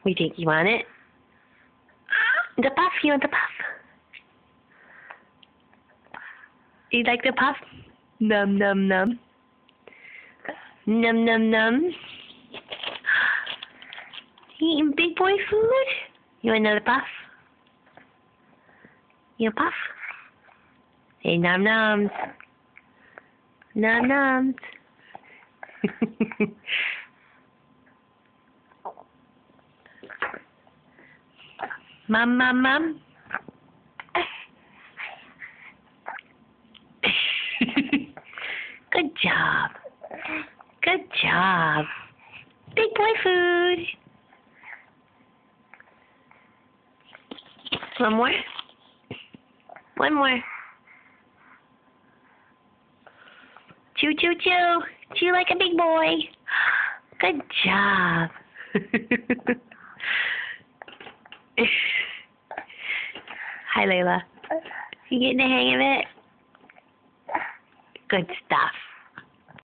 You think you want it? The puff, you want the puff? You like the puff? Num num num. Num num num. You eating big boy food? You want another puff? You want a puff? Hey, num nums. Num nums. Mum, mum, mum. Good job. Good job. Big boy food. One more. One more. Chew, chew, chew. Chew like a big boy. Good job. Hi, Layla. You getting the hang of it? Good stuff.